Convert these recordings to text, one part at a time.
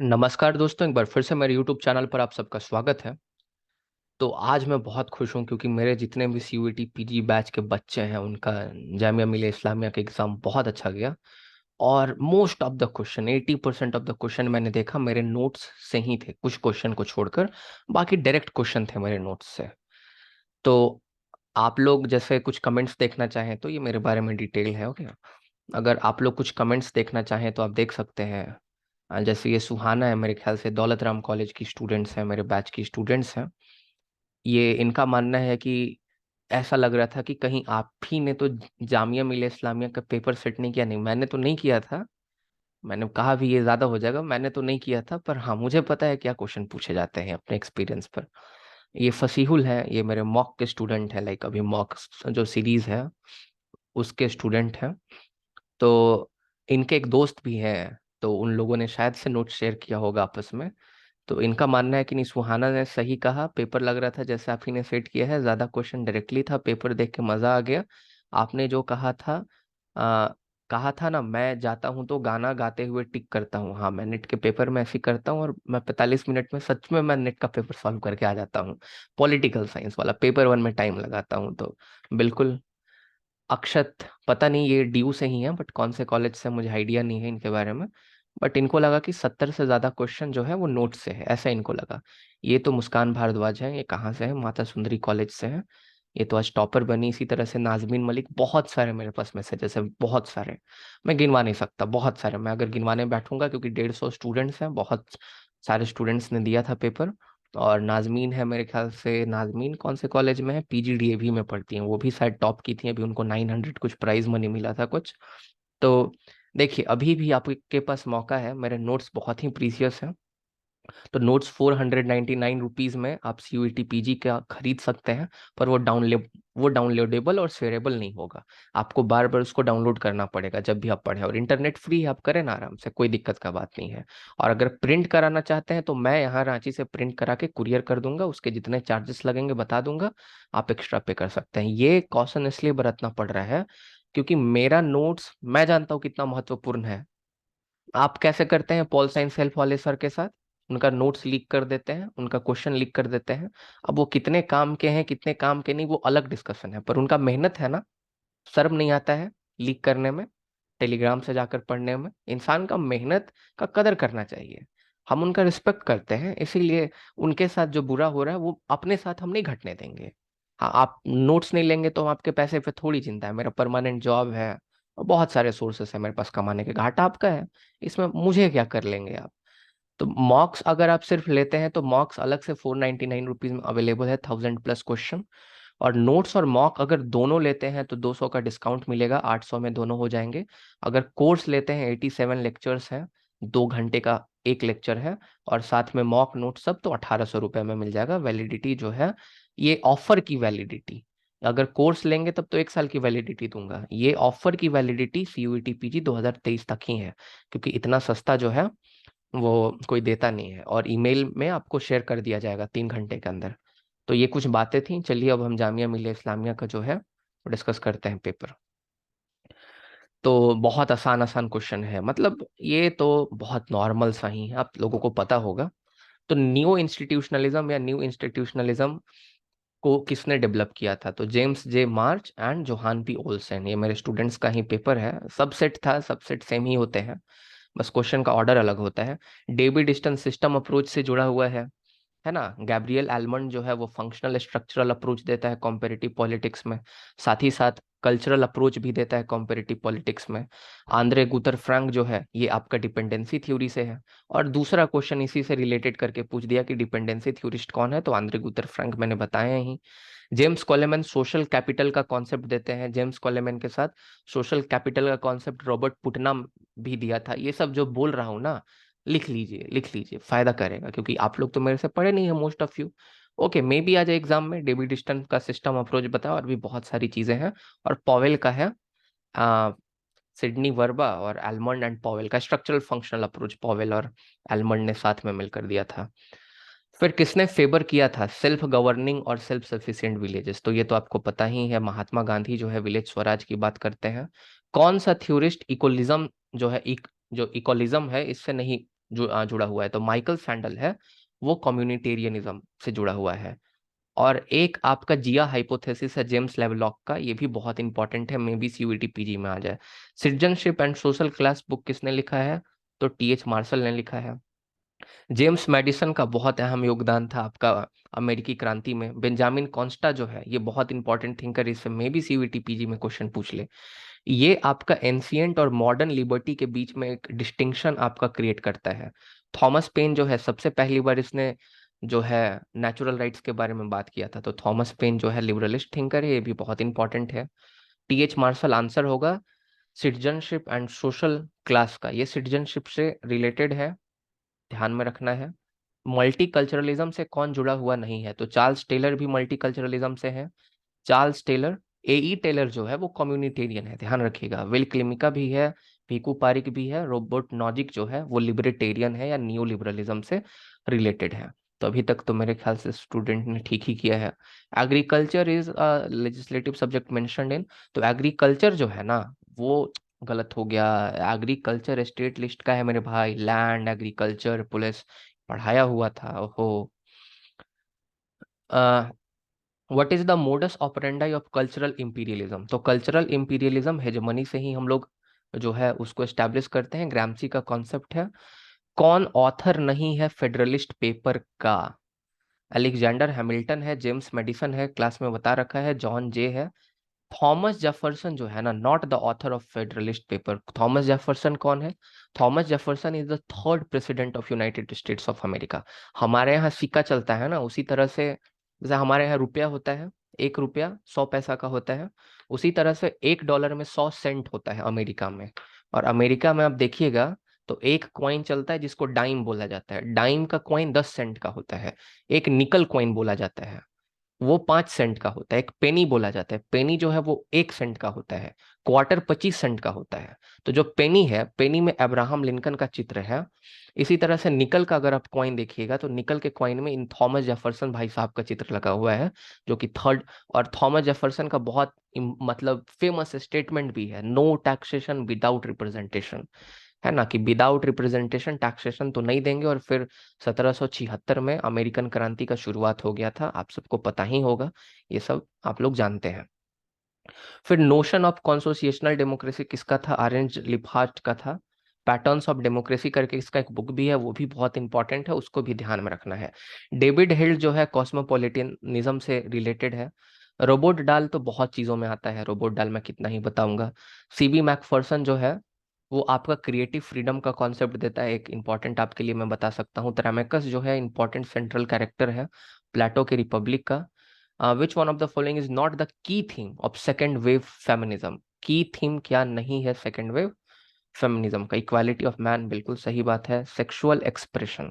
नमस्कार दोस्तों, एक बार फिर से मेरे YouTube चैनल पर आप सबका स्वागत है। तो आज मैं बहुत खुश हूँ क्योंकि मेरे जितने भी CUET PG बैच के बच्चे हैं उनका जामिया मिलिया इस्लामिया का एग्ज़ाम बहुत अच्छा गया। और most of the question 80% of the question मैंने देखा मेरे नोट्स से ही थे, कुछ क्वेश्चन को छोड़कर बाकी डायरेक्ट क्वेश्चन थे मेरे नोट्स से। तो आप लोग जैसे कुछ कमेंट्स देखना चाहें तो ये मेरे बारे में डिटेल है, ओके। अगर आप लोग कुछ कमेंट्स देखना चाहें तो आप देख सकते हैं। जैसे ये सुहाना है, मेरे ख्याल से दौलत राम कॉलेज की स्टूडेंट्स हैं, मेरे बैच की स्टूडेंट्स हैं। ये इनका मानना है कि ऐसा लग रहा था कि कहीं आप ही ने तो जामिया मिलिया इस्लामिया का पेपर सेट नहीं किया। नहीं, मैंने तो नहीं किया था। मैंने कहा भी ये ज़्यादा हो जाएगा, मैंने तो नहीं किया था, पर हाँ मुझे पता है क्या क्वेश्चन पूछे जाते हैं अपने एक्सपीरियंस पर। ये फसीहुल है, ये मेरे मॉक के स्टूडेंट है, लाइक अभी मॉक जो सीरीज है उसके स्टूडेंट हैं। तो इनके एक दोस्त भी हैं, तो उन लोगों ने शायद से नोट शेयर किया होगा आपस में। तो इनका मानना है कि नहीं, सुहाना ने सही कहा, पेपर लग रहा था जैसे आप ही ने सेट किया है, ज्यादा क्वेश्चन डायरेक्टली था, पेपर देख के मजा आ गया। आपने जो आ, कहा था ना, मैं जाता हूँ तो गाना गाते हुए टिक करता हूँ। हाँ, मैं नेट के पेपर में ऐसे ही करता हूँ और मैं 45 मिनट में सच में मैं नेट का पेपर सॉल्व करके आ जाता हूँ। पॉलिटिकल साइंस वाला पेपर 1 में टाइम लगाता हूँ तो बिल्कुल। अक्षत, पता नहीं ये ड्यू से ही है, बट कौन से कॉलेज से मुझे आइडिया नहीं है इनके बारे में। बट इनको लगा कि 70 से ज्यादा क्वेश्चन जो है वो नोट से है, ऐसा इनको लगा। ये तो मुस्कान भारद्वाज है, ये कहाँ से है, माता सुंदरी कॉलेज से है। ये तो आज टॉपर बनी। इसी तरह से नाजमीन मलिक, बहुत सारे मेरे पास मैसेजेस है, बहुत सारे। मैं गिनवा नहीं सकता, बहुत सारे। मैं अगर गिनवाने बैठूंगा, क्योंकि 150 स्टूडेंट्स हैं, बहुत सारे स्टूडेंट्स ने दिया था पेपर। और नाजमीन है, मेरे ख्याल से नाजमीन कौन से कॉलेज में है, PGDAV में पढ़ती हैं, वो भी शायद टॉप की थी। अभी उनको 900 कुछ प्राइज मनी मिला था कुछ। तो देखिए, अभी भी आपके पास मौका है, मेरे नोट्स बहुत ही प्रीसियस हैं। तो नोट्स 499 रुपीज में आप CUET PG का खरीद सकते हैं। पर वो डाउनलोडेबल और शेयरेबल नहीं होगा। आपको बार बार उसको डाउनलोड करना पड़ेगा जब भी आप पढ़ें। और इंटरनेट फ्री है, आप करें ना आराम से, कोई दिक्कत का बात नहीं है। और अगर प्रिंट कराना चाहते हैं तो मैं यहाँ रांची से प्रिंट करा के कुरियर कर दूंगा, उसके जितने चार्जेस लगेंगे बता दूंगा, आप एक्स्ट्रा पे कर सकते हैं। ये कॉशन इसलिए बरतना पड़ रहा है क्योंकि मेरा नोट्स मैं जानता हूँ कितना महत्वपूर्ण है। आप कैसे करते हैं पॉल साइंस हेल्प वाले सर के साथ? उनका नोट्स लीक कर देते हैं, उनका क्वेश्चन लीक कर देते हैं। अब वो कितने काम के हैं कितने काम के नहीं, वो अलग डिस्कशन है, पर उनका मेहनत है ना। शर्म नहीं आता है लीक करने में, टेलीग्राम से जाकर पढ़ने में? इंसान का मेहनत का कदर करना चाहिए। हम उनका रिस्पेक्ट करते हैं, इसीलिए उनके साथ जो बुरा हो रहा है वो अपने साथ हम नहीं घटने देंगे। हाँ, आप नोट्स नहीं लेंगे तो हम आपके पैसे पे थोड़ी चिंता है, मेरा परमानेंट जॉब है और बहुत सारे सोर्सेस है मेरे पास कमाने के। घाटा आपका है, इसमें मुझे क्या कर लेंगे आप? तो मॉक्स अगर आप सिर्फ लेते हैं तो मॉक्स अलग से 499 रुपीज में अवेलेबल है, 1000+ क्वेश्चन। और नोट्स और मॉक अगर दोनों लेते हैं तो 200 का डिस्काउंट मिलेगा, 800 में दोनों हो जाएंगे। अगर कोर्स लेते हैं 87 लेक्चर्स हैं, 2 घंटे का एक लेक्चर है, और साथ में मॉक नोट सब, तो 1800 रुपये में मिल जाएगा। वैलिडिटी जो है, ये ऑफर की वैलिडिटी, अगर कोर्स लेंगे तब तो 1 साल की वैलिडिटी दूंगा। ये ऑफर की वैलिडिटी CUET PG 2023 तक ही है, क्योंकि इतना सस्ता जो है वो कोई देता नहीं है। और ईमेल में आपको शेयर कर दिया जाएगा 3 घंटे के अंदर। तो ये कुछ बातें थी, चलिए अब हम जामिया मिलिया इस्लामिया का जो है वो डिस्कस करते हैं पेपर। तो बहुत आसान आसान क्वेश्चन है, मतलब ये तो बहुत नॉर्मल सा ही है, आप लोगों को पता होगा। तो न्यू इंस्टीट्यूशनलिज्म को किसने डेवलप किया था? तो James J. March and Johan P. Olsen, ये मेरे स्टूडेंट्स का ही पेपर है। सबसेट था, सबसेट सेम ही होते हैं, बस क्वेश्चन का ऑर्डर अलग होता है। डेवी डिस्टेंस सिस्टम अप्रोच से जुड़ा हुआ है ना। गैब्रियल एलमंड जो है वो फंक्शनल स्ट्रक्चरल अप्रोच देता है कॉम्पेरेटिव पॉलिटिक्स में, साथ ही साथ कल्चरल अप्रोच भी देता है कॉम्पेरेटिव पॉलिटिक्स में। आंद्रे गुतर फ्रैंक जो है ये आपका डिपेंडेंसी थ्योरी से है। और दूसरा क्वेश्चन इसी से रिलेटेड करके पूछ दिया कि डिपेंडेंसी थ्योरिस्ट कौन है, तो आंद्रे गुतर फ्रैंक मैंने बताया ही। जेम्स कॉलेमैन सोशल कैपिटल का कॉन्सेप्ट देते हैं, जेम्स कॉलेमैन के साथ सोशल कैपिटल का कॉन्सेप्ट रॉबर्ट पुटनम भी दिया था। ये सब जो बोल रहा हूँ ना, लिख लीजिए लिख लीजिए, फायदा करेगा, क्योंकि आप लोग तो मेरे से पढ़े नहीं है मोस्ट ऑफ यू। ओके, मे भी आ जाए एग्जाम में, डेविड डिस्टन का सिस्टम अप्रोच बताओ, और भी बहुत सारी चीजें हैं। और पॉवेल का है, आ, सिडनी वर्बा और एल्मंड एंड पॉवेल का स्ट्रक्चरल फंक्शनल अप्रोच, पॉवेल और एल्मंड ने साथ में मिलकर दिया था। फिर किसने फेवर किया था सेल्फ गवर्निंग और सेल्फ सफिशिएंट विलेजेस? तो ये तो आपको पता ही है, महात्मा गांधी जो है विलेज स्वराज की बात करते हैं। कौन सा थ्योरिस्ट इकोलिज्म जो है, जो इकोलिज्म है इससे नहीं जुड़ा हुआ है। तो माइकल सैंडल है वो कम्युनिटेरियनिज्म से जुड़ा हुआ है। और एक आपका जिया हाइपोथेसिस है जेम्स लेवलॉक का, ये भी बहुत इंपॉर्टेंट है, मे बी सीयूईटी पीजी में आ जाए। Citizenship and social class book किसने लिखा है? तो टीएच मार्शल ने लिखा है। जेम्स मैडिसन का बहुत अहम योगदान था आपका अमेरिकी क्रांति में। बेंजामिन कॉन्स्टा जो है ये बहुत इंपॉर्टेंट थिंकर, इससे मे बी सीयूईटी पीजी में क्वेश्चन पूछ ले। ये आपका एंशियंट और मॉडर्न लिबर्टी के बीच में एक डिस्टिंक्शन आपका क्रिएट करता है। थॉमस पेन जो है सबसे पहली बार इसने जो है नेचुरल राइट्स के बारे में बात किया था। तो थॉमस पेन जो है लिबरलिस्ट थिंकर है, ये भी बहुत इंपॉर्टेंट है। टीएच मार्शल आंसर होगा सिटीजनशिप एंड सोशल क्लास का, ये सिटीजनशिप से रिलेटेड है, ध्यान में रखना है। मल्टीकल्चरलिज्म से कौन जुड़ा हुआ नहीं है? तो चार्ल्स टेलर भी मल्टीकल्चरलिज्म से है। चार्ल्स टेलर, एई टेलर जो है वो कम्युनिटेरियन है, ध्यान रखिएगा। विल क्लिमिका भी है, भीकू पारिक भी है, रोबर्ट नॉजिक जो है वो लिबर्टेरियन है या न्यू लिबरलिज्म से रिलेटेड है। तो अभी तक तो मेरे ख्याल से स्टूडेंट ने ठीक ही किया है। Agriculture is legislative subject mentioned in, तो एग्रीकल्चर जो है ना वो गलत हो गया। एग्रीकल्चर स्टेट लिस्ट का है मेरे भाई, लैंड एग्रीकल्चर पुलिस पढ़ाया हुआ था। ओहो। What is the modus operandi of cultural imperialism? तो कल्चरल इंपीरियलिज्म हेजेमनी से ही हम लोग जो है उसको एस्टैब्लिश करते हैं, ग्रामसी का कॉन्सेप्ट है। कौन ऑथर नहीं है फेडरलिस्ट पेपर का? अलेक्जेंडर हैमिल्टन है, जेम्स मेडिसन है, क्लास में बता रखा है, जॉन जे है। थॉमस जेफरसन जो है ना, not the author of federalist paper. Thomas Jefferson कौन है? Thomas Jefferson is the third president of United states of America. हमारे यहाँ सिक्का चलता है ना, उसी तरह से जैसे हमारे यहाँ रुपया होता है, 1 रुपया 100 पैसा का होता है, उसी तरह से $1 में 100 सेंट होता है अमेरिका में। और अमेरिका में आप देखिएगा तो एक कॉइन चलता है जिसको डाइम बोला जाता है। डाइम का कॉइन 10 सेंट का होता है। एक निकल कॉइन बोला जाता है, वो 5 सेंट का होता है। एक पेनी बोला जाता है, पेनी जो है वो 1 सेंट का होता है। क्वार्टर 25 सेंट का होता है। तो जो पेनी है, पेनी में अब्राहम लिंकन का चित्र है। इसी तरह से निकल का अगर आप कॉइन देखिएगा तो निकल के कॉइन में इन थॉमस जेफरसन भाई साहब का चित्र लगा हुआ है, जो कि थर्ड। और थॉमस जेफरसन का बहुत मतलब फेमस स्टेटमेंट भी है, नो टैक्सेशन विदाउट रिप्रेजेंटेशन, है ना, कि विदाउट रिप्रेजेंटेशन टैक्सेशन तो नहीं देंगे। और फिर 1776 में अमेरिकन क्रांति का शुरुआत हो गया था, आप सबको पता ही होगा, ये सब आप लोग जानते हैं। फिर नोशन ऑफ कॉन्सोसिएशनल डेमोक्रेसी किसका था? ऑरेंज लिपहार्ट का था। पैटर्न्स ऑफ डेमोक्रेसी करके इसका एक बुक भी है, वो भी बहुत इंपॉर्टेंट है, उसको भी ध्यान में रखना है। डेविड हिल जो है कॉस्मोपॉलिटनिज्म से रिलेटेड है। रोबोट डाल तो बहुत चीजों में आता है, रोबोट डाल मैं कितना ही बताऊंगा। सीबी मैकफर्सन जो है वो आपका क्रिएटिव फ्रीडम का कॉन्सेप्ट देता है, एक इंपॉर्टेंट आपके लिए मैं बता सकता हूँ। त्रैमेकस जो है इंपॉर्टेंट सेंट्रल कैरेक्टर है प्लेटो के रिपब्लिक का। विच one of the following is not the key theme of second wave feminism? की थीम क्या नहीं है सेकेंड वेव फेमिनिज्म का? इक्वालिटी ऑफ मैन, बिल्कुल सही बात है। सेक्सुअल एक्सप्रेशन,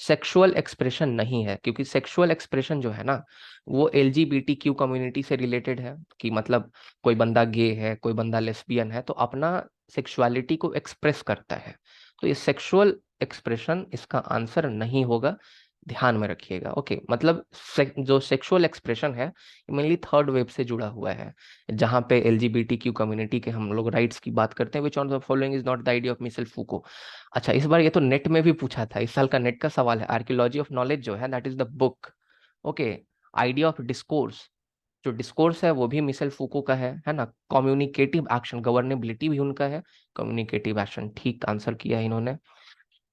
सेक्सुअल एक्सप्रेशन नहीं है, क्योंकि सेक्सुअल एक्सप्रेशन जो है ना वो एलजीबीटी क्यू कम्युनिटी से रिलेटेड है, कि मतलब कोई बंदा गे है, कोई बंदा लेस्बियन है, तो अपना सेक्सुअलिटी को एक्सप्रेस करता है। तो ये सेक्सुअल एक्सप्रेशन इसका आंसर नहीं होगा, ध्यान में रखिएगा। ओके, मतलब जो सेक्सुअल एक्सप्रेशन है मेनली थर्ड वेव से जुड़ा हुआ है, जहां पे एलजीबीटी क्यू कम्युनिटी के हम लोग राइट्स की बात करते हैं। Which on the following is not the idea of Michel Foucault? अच्छा, इस बार ये तो नेट में भी पूछा था, इस साल का नेट का सवाल है। आर्कियोलॉजी ऑफ नॉलेज जो है that is the book. Okay, idea of discourse, जो डिस्कोर्स है वो भी मिशेल फूको का है ना। कम्युनिकेटिव एक्शन, गवर्नेबिलिटी भी उनका है। कम्युनिकेटिव एक्शन, ठीक आंसर किया है इन्होंने।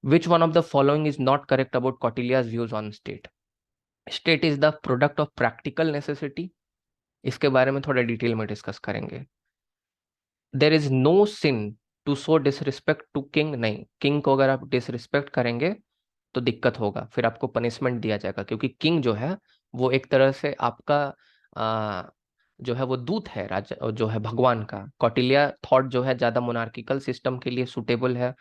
Which one of the following is not correct about Kautilya's views on state? State is the product of practical necessity, इसके बारे में थोड़ा डिटेल में डिस्कस करेंगे। There is no sin to show disrespect to king, नहीं, किंग को अगर आप डिसरिस्पेक्ट करेंगे तो दिक्कत होगा, फिर आपको पनिशमेंट दिया जाएगा, क्योंकि किंग जो है वो एक तरह से आपका आ, जो है वो दूत है, राजा जो है भगवान का। कौटिल्य थॉट जो है ज्यादा मोनार्किकल सिस्टम के लिए सुटेबल है।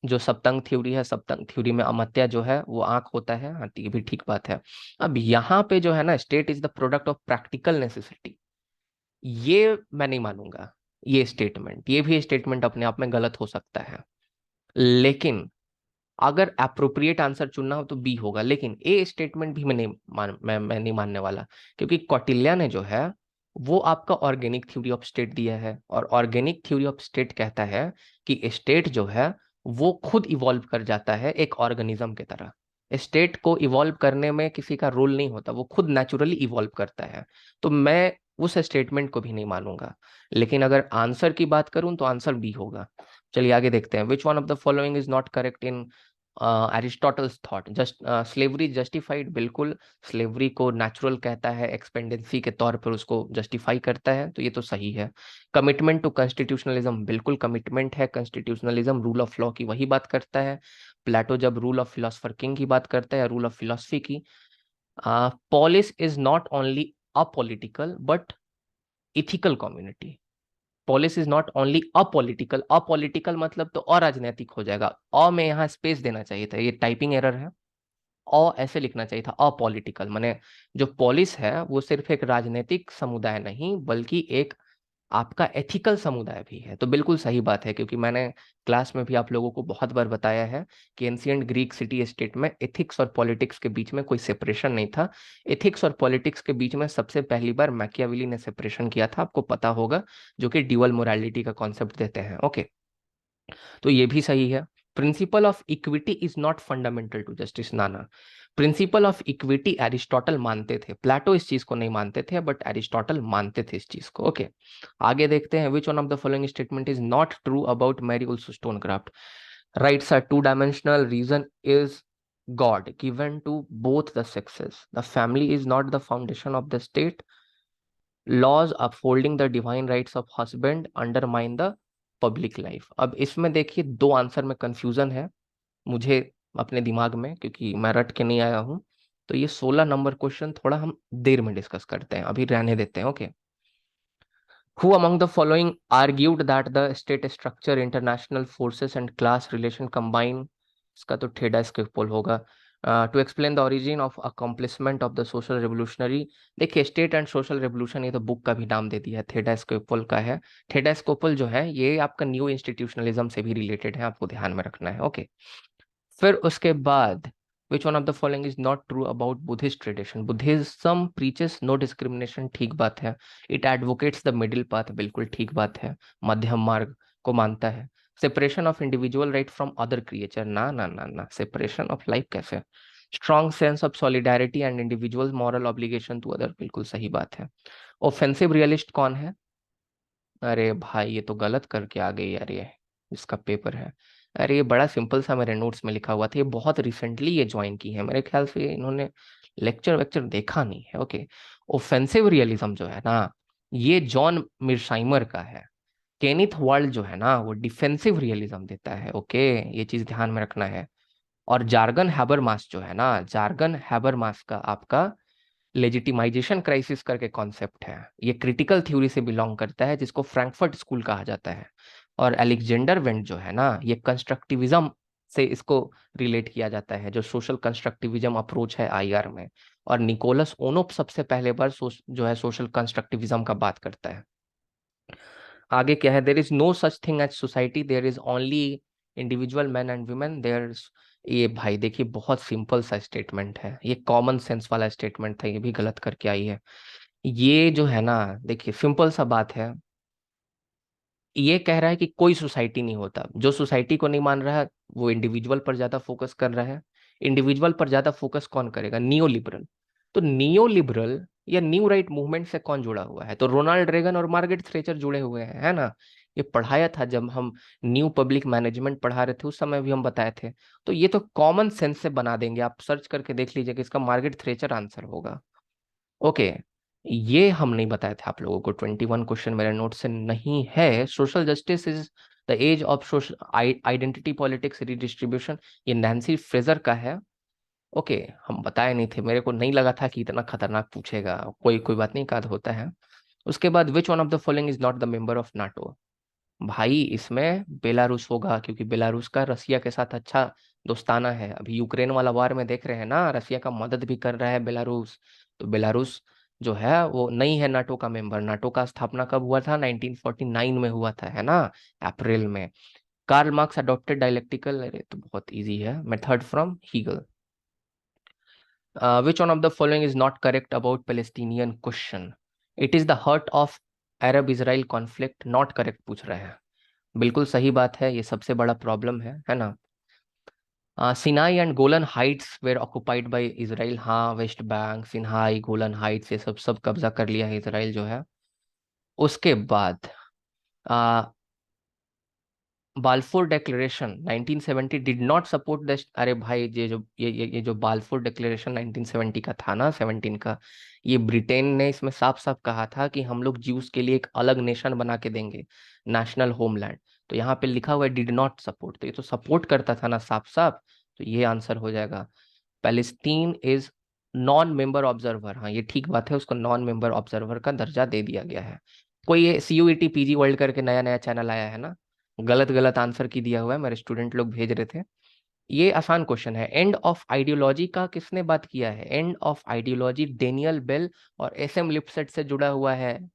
जो सप्तंग थ्योरी है, सप्तंग थ्योरी में अमात्या जो है वो आंख होता है, हाँ ये भी ठीक बात है। अब यहाँ पे जो है ना, state is the product of practical necessity, ये मैं नहीं मानूंगा। ये स्टेटमेंट, ये भी स्टेटमेंट अपने आप में गलत हो सकता है, लेकिन अगर अप्रोप्रिएट आंसर चुनना हो तो बी होगा। लेकिन ए स्टेटमेंट भी मैं नहीं मानने वाला, क्योंकि कौटिल्य ने जो है वो आपका ऑर्गेनिक थ्योरी ऑफ स्टेट दिया है, और ऑर्गेनिक थ्योरी ऑफ स्टेट कहता है कि स्टेट जो है वो खुद इवॉल्व कर जाता है एक ऑर्गेनिज्म की तरह। स्टेट को इवॉल्व करने में किसी का रोल नहीं होता, वो खुद नेचुरली इवॉल्व करता है। तो मैं उस स्टेटमेंट को भी नहीं मानूंगा। लेकिन अगर आंसर की बात करूं तो आंसर बी होगा। चलिए आगे देखते हैं। Which one of the following is not correct in Aristotle's thought? Just slavery justified, बिल्कुल। स्लेवरी को नेचुरल कहता है, एक्सपेंडेंसी के तौर पर उसको जस्टिफाई करता है, तो ये तो सही है। कमिटमेंट टू कॉन्स्टिट्यूशनलिज्म, बिल्कुल कमिटमेंट है। कॉन्स्टिट्यूशनलिज्म रूल ऑफ लॉ की वही बात करता है। प्लेटो जब रूल ऑफ फिलोसफर किंग की बात करता है, रूल ऑफ फिलोसफी की। Police is not only apolitical but ethical community. Police is not only apolitical, apolitical मतलब तो अराजनैतिक हो जाएगा। अ में यहाँ स्पेस देना चाहिए था, ये टाइपिंग एरर है। ऐसे लिखना चाहिए था, अपॉलिटिकल। माने जो पोलिस है वो सिर्फ एक राजनीतिक समुदाय नहीं बल्कि एक आपका एथिकल समुदाय भी है। तो बिल्कुल सही बात है, क्योंकि मैंने क्लास में भी आप लोगों को बहुत बार बताया है कि एंशिएंट ग्रीक सिटी स्टेट में एथिक्स और पॉलिटिक्स के बीच में कोई सेपरेशन नहीं था। एथिक्स और पॉलिटिक्स के बीच में सबसे पहली बार मैकियावेली ने सेपरेशन किया था, आपको पता होगा, जो कि ड्यूअल मोरालिटी का कॉन्सेप्ट देते हैं। ओके, तो ये भी सही है। Principle of equity is not fundamental to justice, ना ना। प्रिंसिपल ऑफ इक्विटी एरिस्टोटल मानते थे, प्लेटो इस चीज को नहीं मानते थे, बट एरिस्टोटल मानते थे इस चीज को। ओके, आगे देखते हैं। Which one of the following statement is not true about Mary wollstonecraft? Rights are two dimensional, reason is God given to both the sexes. The family is not the foundation of the state. Laws upholding the divine rights of husband undermine the public life. अब इसमें देखिए दो answer में confusion है मुझे अपने दिमाग में, क्योंकि मैं रट के नहीं आया हूं। तो ये 16 नंबर क्वेश्चन थोड़ा हम देर में डिस्कस करते हैं, अभी रहने देते हैं। Okay, who among the following argued that the state structure international forces and class relation combine? इसका तो ठेडा स्किपोल होगा। To explain the origin of accomplishment of the social revolutionary. देखिए, स्टेट एंड सोशल रेवोल्यूशन, ये तो book का भी नाम दे दिया है, थेडा स्किपोल का है। थेडा स्किपोल जो है ये आपका न्यू इंस्टीट्यूशनलिज्म से भी रिलेटेड है, आपको ध्यान में रखना है। ओके, फिर उसके बाद which one of the following is not true about Buddhist tradition? Buddhism preaches no discrimination, ठीक बात है। It advocates the middle path, बिल्कुल ठीक बात है, मध्यम मार्ग को मानता है। Separation of individual right from other creature, ना ना ना ना, सेपरेशन ऑफ लाइफ कैसे? Strong sense of solidarity and individual moral obligation to other, बिल्कुल सही बात है। ऑफेंसिव रियलिस्ट कौन है? अरे भाई ये तो गलत करके आ गई यार, ये इसका पेपर है। अरे ये बड़ा सिंपल सा मेरे नोट्स में लिखा हुआ था, ये बहुत रिसेंटली ये ज्वाइन की है, मेरे ख्याल से इन्होंने लेक्चर वेक्चर देखा नहीं है। ओके, ऑफेंसिव रियलिज्म जो है ना, ये जॉन मिर्शाइमर का है। केनिथ वाल्ड जो है ना, वो डिफेंसिव रियलिज्म देता है। ओके, ये चीज ध्यान में रखना है। और जार्गन हैबरमास जो है ना, जार्गन हैबरमास का आपका लेजिटिमाइजेशन क्राइसिस करके कॉन्सेप्ट है, ये क्रिटिकल थ्योरी से बिलोंग करता है, जिसको फ्रैंकफर्ट स्कूल कहा जाता है। और अलेक्जेंडर वेंट जो है ना, ये कंस्ट्रक्टिविज्म से इसको रिलेट किया जाता है, जो सोशल कंस्ट्रक्टिविज्म अप्रोच है आईआर में। और निकोलस ओनोप सबसे पहले बार जो है सोशल कंस्ट्रक्टिविज्म का बात करता है। आगे क्या है? There is no such thing as society, there is only individual man and women, there. ये भाई देखिए बहुत सिंपल सा स्टेटमेंट है, ये कॉमन सेंस वाला स्टेटमेंट था, ये भी गलत करके आई है। ये जो है ना, देखिए सिंपल सा बात है, ये कह रहा है कि कोई सोसाइटी नहीं होता। जो सोसाइटी को नहीं मान रहा है वो इंडिविजुअल पर ज्यादा फोकस कर रहा है। इंडिविजुअल पर ज्यादा फोकस कौन करेगा? Neo liberal. तो नियो लिबरल या न्यू राइट मूवमेंट से कौन जुड़ा हुआ है? तो रोनाल्ड रेगन और मार्गरेट थ्रेचर जुड़े हुए हैं, है ना। ये पढ़ाया था जब हम न्यू पब्लिक मैनेजमेंट पढ़ा रहे थे, उस समय भी हम बताए थे। तो ये तो कॉमन सेंस से बना देंगे, आप सर्च करके देख लीजिए कि इसका मार्गरेट थ्रेचर आंसर होगा। ओके, ये हम नहीं बताए थे आप लोगों को, 21 क्वेश्चन मेरे नोट से नहीं है। Social justice is the age of social identity politics redistribution, ये नैन्सी फ्रेजर का है। ओके, हम बताए नहीं थे, मेरे को नहीं लगा था कि इतना खतरनाक पूछेगा। कोई कोई बात नहीं, काद होता है। उसके बाद which one of the following is not the member of NATO? भाई इसमें बेलारूस होगा, क्योंकि बेलारूस का रसिया के साथ अच्छा दोस्ताना है। अभी यूक्रेन वाला वार में देख रहे हैं ना, रसिया का मदद भी कर रहा है बेलारूस। तो बेलारूस जो है वो नहीं है नाटो का मेंबर। नाटो का स्थापना कब हुआ था? 1949 में हुआ था, है ना, अप्रैल में। कार्ल मार्क्स अडॉप्टेड डायलेक्टिकल, अरे तो बहुत इजी है, method from Hegel. Which one of the following is not correct about Palestinian question? It is the heart of Arab Israel conflict, not correct पूछ रहे हैं। बिल्कुल सही बात है, ये सबसे बड़ा प्रॉब्लम है ना। Sinai and Golan Heights were occupied by Israel. हाँ, West Bank, Sinai, Golan Heights, ये सब सब कब्जा कर लिया है इसराइल जो है। उसके बाद Balfour declaration 1970 did not support the. अरे भाई, ये जो बाल्फोर डिक्लेरेशन 1970 का था ना, 17 का, ये ब्रिटेन ने इसमें साफ साफ कहा था कि हम लोग ज्यूस के लिए एक अलग नेशन बना के देंगे, नेशनल होमलैंड। तो यहाँ पे लिखा हुआ है डिड नॉट सपोर्ट, तो ये तो सपोर्ट करता था ना साफ साफ। तो ये आंसर हो जाएगा। Palestine is non member observer. हाँ, ये ठीक बात है, उसको नॉन मेंबर ऑब्जर्वर का दर्जा दे दिया गया है। कोई ये CUET PG वर्ल्ड करके नया नया चैनल आया है ना, गलत गलत आंसर की दिया हुआ है, मेरे स्टूडेंट लोग भेज रहे थे। ये आसान क्वेश्चन है। एंड ऑफ आइडियोलॉजी का किसने बात किया है? End of ideology Daniel Bell और SM लिपसेट से जुड़ा हुआ है,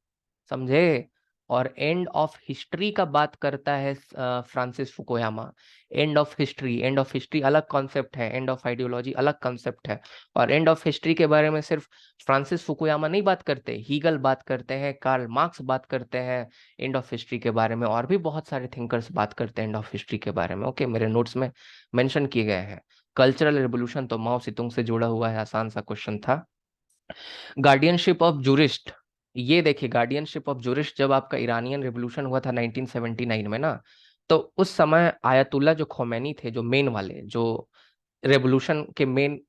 समझे। और एंड ऑफ हिस्ट्री का बात करता है Francis Fukuyama. End of history अलग कॉन्सेप्ट है, एंड ऑफ आइडियोलॉजी अलग कॉन्सेप्ट है। और एंड ऑफ हिस्ट्री के बारे में सिर्फ फ्रांसिस फुकुयामा नहीं बात करते, हीगल बात करते हैं, कार्ल मार्क्स बात करते हैं एंड ऑफ हिस्ट्री के बारे में, और भी बहुत सारे थिंकर्स बात करते हैं एंड ऑफ हिस्ट्री के बारे में। ओके, मेरे नोट्स में मेंशन किए गए हैं। कल्चरल रिवोल्यूशन तो माओ सेतुंग से जुड़ा हुआ है, आसान सा क्वेश्चन था। गार्डियनशिप ऑफ जूरिस्ट, ये देखिए, गार्डियनशिप ऑफ जूरिस्ट जब आपका ईरानियन रिवोल्यूशन हुआ था 1979 में ना, तो उस समय आयतुल्ला जो खोमेनी थे, जो मेन वाले, जो रेवोल्यूशन के मेन,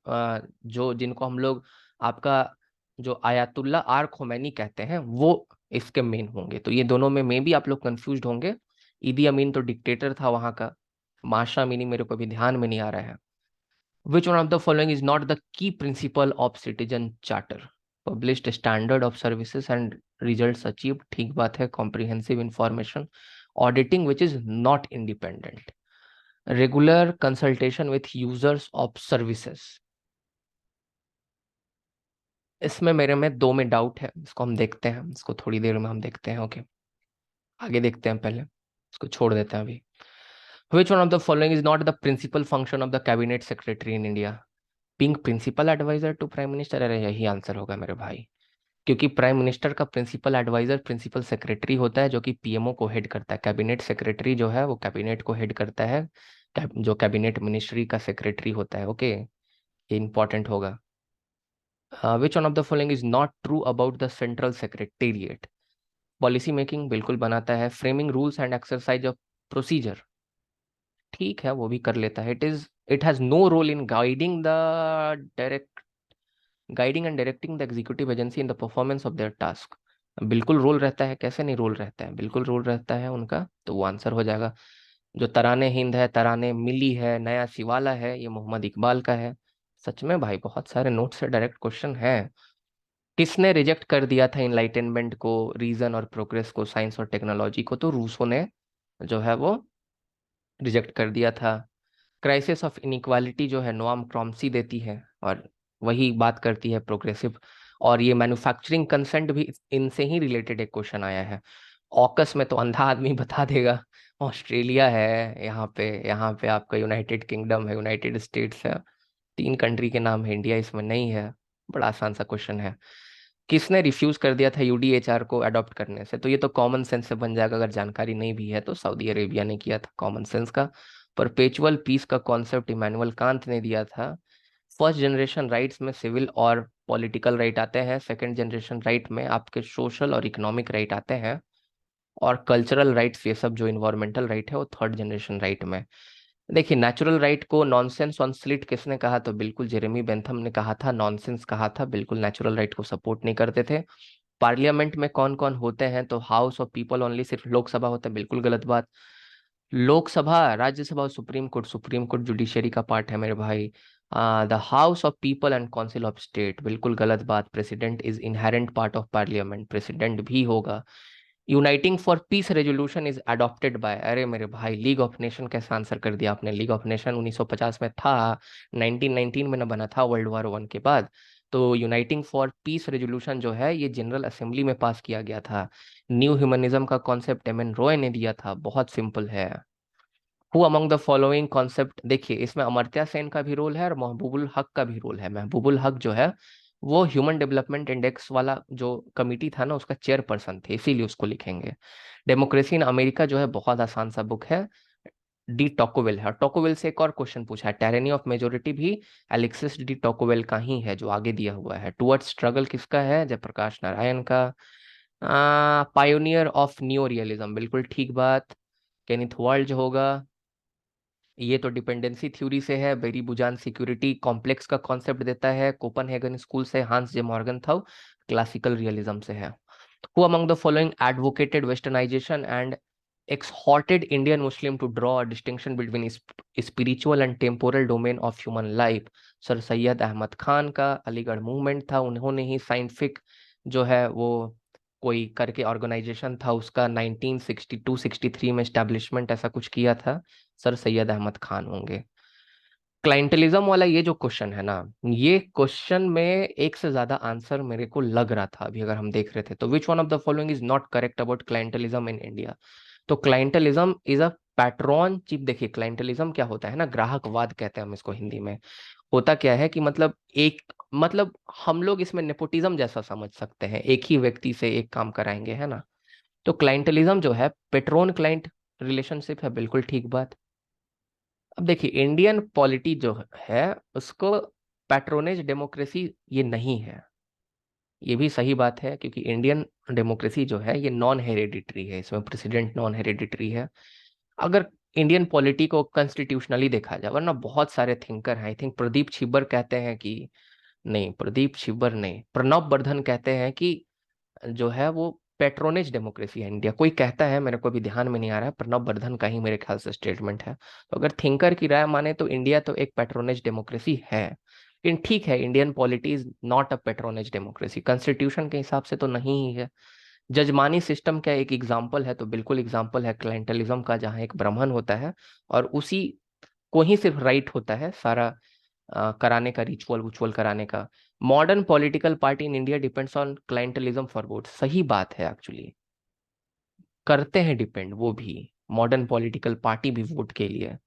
जो जिनको हम लोग आपका जो आयतुल्ला आर खोमेनी कहते हैं, वो इसके मेन होंगे। तो ये दोनों में मे भी आप लोग कंफ्यूज होंगे। ईदी अमीन तो डिक्टेटर था वहां का, माशा अमीनी मेरे को अभी ध्यान में नहीं आ रहा है। Which one of the following is not the key principle of citizen charter? Published standard of services and results achieved. ठीक बात है, comprehensive information. Auditing which is not independent. Regular consultation with users of services. इसमें मेरे में दो में doubt है, इसको हम देखते हैं, इसको थोड़ी देर में हम देखते हैं। ओके, आगे देखते हैं, पहले इसको छोड़ देते हैं अभी। Which one of the following is not the principal function of the cabinet secretary in India? Being principal advisor to prime minister. अरे यही आंसर होगा मेरे भाई, क्योंकि प्राइम मिनिस्टर का प्रिंसिपल एडवाइजर प्रिंसिपल सेक्रेटरी होता है, जो कि PMO को हेड करता है। कैबिनेट सेक्रेटरी जो है वो कैबिनेट को हेड करता है, जो कैबिनेट मिनिस्ट्री का सेक्रेटरी होता है। ओके, ये इंपॉर्टेंट होगा। Which one of the following is not true about the central secretariat? Policy making बिल्कुल बनाता है, framing rules and exercise of procedure, ठीक है, वो भी कर लेता है। It has no role in guiding and directing the executive agency in the performance of their task. बिल्कुल रोल रहता है, कैसे नहीं रोल रहता है, बिल्कुल रोल रहता है उनका। तो वो आंसर हो जाएगा। जो तराने हिंद है, तराने मिली है, नया शिवाला है, ये मोहम्मद इकबाल का है। सच में भाई, बहुत सारे नोट से डायरेक्ट क्वेश्चन है। किसने रिजेक्ट कर दिया था इनलाइटेनमेंट को, रीजन और प्रोग्रेस को, साइंस और टेक्नोलॉजी को? तो रूसो ने जो है वो रिजेक्ट कर दिया था। क्राइसिस ऑफ इनइक्वालिटी जो है नोआम चॉम्स्की देती है, और वही बात करती है प्रोग्रेसिव। और ये मैन्युफैक्चरिंग कंसेंट भी इनसे ही रिलेटेड एक क्वेश्चन आया है। ऑकस में तो अंधा आदमी बता देगा, ऑस्ट्रेलिया है, यहाँ पे आपका यूनाइटेड किंगडम है, यूनाइटेड स्टेट्स है, तीन कंट्री के नाम है, इंडिया इसमें नहीं है। बड़ा आसान सा क्वेश्चन है। किसने रिफ्यूज कर दिया था UDHR को अडॉप्ट करने से? तो ये तो कॉमन सेंस से बन जाएगा, अगर जानकारी नहीं भी है तो सऊदी अरेबिया ने किया था, कॉमन सेंस का। परपेचुअल पीस का कॉन्सेप्ट इमैनुअल कांत ने दिया था। फर्स्ट जनरेशन राइट्स में सिविल और पॉलिटिकल राइट आते हैं, सेकंड जनरेशन राइट में आपके सोशल और इकोनॉमिक राइट आते हैं, और कल्चरल राइट्स ये सब जो इन्वायरमेंटल राइट है वो थर्ड जनरेशन राइट में। देखिए, नेचुरल राइट को नॉनसेंस ऑन स्लिट किसने कहा? तो बिल्कुल जेरेमी बेंथम ने कहा था, नॉनसेंस कहा था, बिल्कुल नेचुरल राइट को सपोर्ट नहीं करते थे। पार्लियामेंट में कौन कौन होते हैं? तो हाउस ऑफ पीपल ओनली, सिर्फ लोकसभा होता है, बिल्कुल गलत बात। लोकसभा, राज्यसभा और supreme court, supreme court judiciary का पार्ट है मेरे भाई। The house of people and council of state, बिल्कुल गलत बात। President is inherent part of parliament, president भी होगा। Uniting for piece resolution is adopted by, अरे मेरे भाई, लीग ऑफ नेशन कैसा आंसर कर दिया आपने? लीग ऑफ नेशन 1950 में था, 1919 में ना बना था वर्ल्ड वॉर 1 के बाद। तो यूनाइटिंग फॉर पीस रेजोल्यूशन जो है ये जनरल असेंबली में पास किया गया था। न्यू ह्यूमनिज्म का कॉन्सेप्ट MN रॉय ने दिया था, बहुत सिंपल है। Who among the following concept, देखिए इसमें अमर्त्य सेन का भी रोल है और महबूबुल हक का भी रोल है। महबूबुल हक जो है वो ह्यूमन डेवलपमेंट इंडेक्स वाला जो कमिटी था ना, उसका चेयरपर्सन थे, इसीलिए उसको लिखेंगे। डेमोक्रेसी इन अमेरिका जो है बहुत आसान सा बुक है, डी टोकोवेल है। और टोकोवेल से एक और क्वेश्चन पूछा है, टायरेनी ऑफ मेजोरिटी भी एलेक्सिस डी टोकोवेल का ही है, जो आगे दिया हुआ है। टुवर्ड्स स्ट्रगल किसका है? जयप्रकाश नारायण का। पायोनियर ऑफ न्यू रियलिज्म, बिल्कुल ठीक बात, केनिथ वर्ल्ड होगा। ये तो डिपेंडेंसी थ्योरी से है। बेरी बुजान सिक्योरिटी कॉम्प्लेक्स का कॉन्सेप्ट देता है, कोपनहेगन स्कूल से। हांस जे मॉर्गन था, क्लासिकल रियलिज्म से है। Who among the following advocated westernization and exhorted Indian Muslim to draw a distinction between spiritual and temporal domain of human life? Sir Syed Ahmad Khan का Aligarh movement था, उन्होंने ही scientific जो है वो कोई करके ऑर्गेनाइजेशन था उसका 1962-63 में एस्टेब्लिशमेंट ऐसा कुछ किया था। सर सैयद अहमद खान होंगे। क्लाइंटलिज्म वाला ये जो क्वेश्चन है ना, ये क्वेश्चन में एक से ज्यादा आंसर मेरे को लग रहा था अभी, अगर हम देख रहे थे तो। Which one of the following is not correct about clientelism in India? तो clientelism is a patron ship. देखिए क्लाइंटलिज्म क्या होता है ना, ग्राहकवाद कहते हैं हम इसको हिंदी में। होता क्या है कि मतलब एक, मतलब हम लोग इसमें नेपोटिज्म जैसा समझ सकते हैं, एक ही व्यक्ति से एक काम कराएंगे, है ना। तो क्लाइंटलिज्म जो है पेट्रोन क्लाइंट रिलेशनशिप है, बिल्कुल ठीक बात। अब देखिए इंडियन पॉलिटी जो है उसको पैट्रोनेज डेमोक्रेसी ये नहीं है, ये भी सही बात है, क्योंकि इंडियन डेमोक्रेसी जो है ये नॉन हेरिडिटरी है, इसमें प्रेसिडेंट नॉन हेरिडिटरी है। अगर इंडियन पॉलिटी को कॉन्स्टिट्यूशनली देखा जाए, वरना बहुत सारे थिंकर हैं, आई थिंक प्रदीप छिब्बर कहते हैं कि, नहीं प्रदीप छिब्बर नहीं, प्रणब वर्धन कहते हैं कि जो है वो पेट्रोनेज डेमोक्रेसी है इंडिया। कोई कहता है, मेरे को अभी ध्यान में नहीं आ रहा है, प्रणब वर्धन का ही मेरे ख्याल से स्टेटमेंट है। तो अगर थिंकर की राय माने तो इंडिया तो एक पेट्रोनेज डेमोक्रेसी है। लेकिन ठीक है, Indian polity is not a patronage democracy, constitution के हिसाब से तो नहीं ही है। जजमानी सिस्टम क्या एक एग्जाम्पल है? तो बिल्कुल एग्जाम्पल है क्लाइंटलिज्म का, जहाँ एक ब्राह्मण होता है और उसी को ही सिर्फ राइट होता है सारा कराने का, रिचुअल विचुअल कराने का। Modern political party in India depends on clientelism for vote, सही बात है एक्चुअली, करते हैं डिपेंड वो भी, मॉडर्न पॉलिटिकल पार्टी भी वोट के लिए।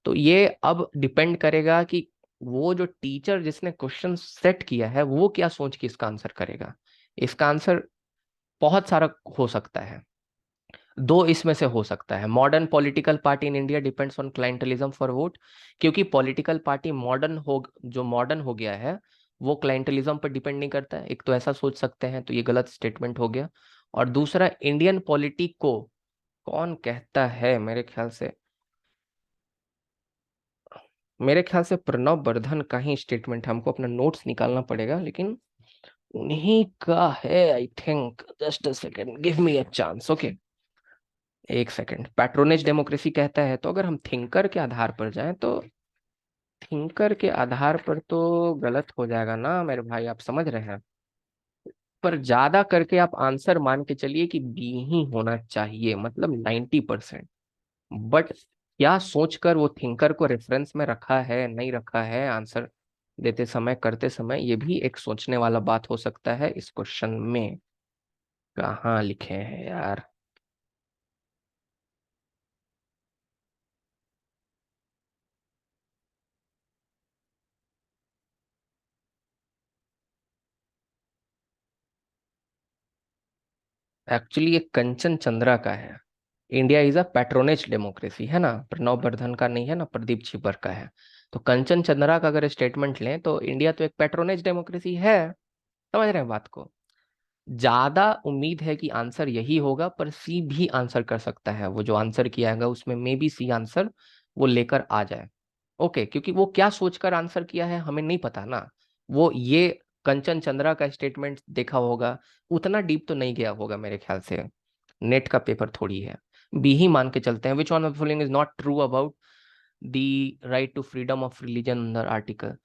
तो ये अब डिपेंड करेगा कि वो जो टीचर जिसने क्वेश्चन सेट किया है वो क्या सोच के इसका आंसर करेगा। इसका आंसर बहुत सारा हो सकता है, दो इसमें से हो सकता है। Modern political party in India depends on clientelism for vote, क्योंकि पॉलिटिकल पार्टी मॉडर्न हो, जो मॉडर्न हो गया है वो क्लाइंटलिज्म पर डिपेंड नहीं करता है, एक तो ऐसा सोच सकते हैं, तो ये गलत स्टेटमेंट हो गया। और दूसरा, इंडियन पॉलिटी को कौन कहता है? मेरे ख्याल से प्रणब वर्धन का ही स्टेटमेंट है, हमको अपना नोट्स निकालना पड़ेगा, लेकिन उन्हीं का है I think. Just a second, give me a chance, okay. एक सेकंड। पैट्रोनेज डेमोक्रेसी कहता है, तो अगर हम थिंकर के आधार पर जाएं तो थिंकर के आधार पर तो गलत हो जाएगा ना मेरे भाई, आप समझ रहे हैं। पर ज्यादा करके आप आंसर मान के चलिए कि बी ही होना चाहिए, मतलब 90%। बट क्या सोचकर वो थिंकर को रेफरेंस में रखा है नहीं रखा है आंसर देते समय करते समय, ये भी एक सोचने वाला बात हो सकता है। इस क्वेश्चन में कहाँ लिखे हैं यार? एक्चुअली ये कंचन चंद्रा का है। India is a patronage democracy, है ना, प्रणब वर्धन का नहीं है ना, प्रदीप छिब्बर का है। तो कंचन चंद्रा का अगर स्टेटमेंट लें तो इंडिया तो एक पैट्रोनेज डेमोक्रेसी है। समझ रहे हैं बात को? ज्यादा उम्मीद है कि आंसर यही होगा, पर सी भी आंसर कर सकता है, वो जो आंसर किया है उसमें मे बी सी आंसर वो लेकर आ जाए। ओके, क्योंकि वो क्या सोचकर आंसर किया है हमें नहीं पता ना। वो ये कंचन चंद्रा का स्टेटमेंट देखा होगा, उतना डीप तो नहीं गया होगा मेरे ख्याल से, नेट का पेपर थोड़ी है। बी ही मान के चलते हैं। Which one of following is not true about the right to freedom of religion under article?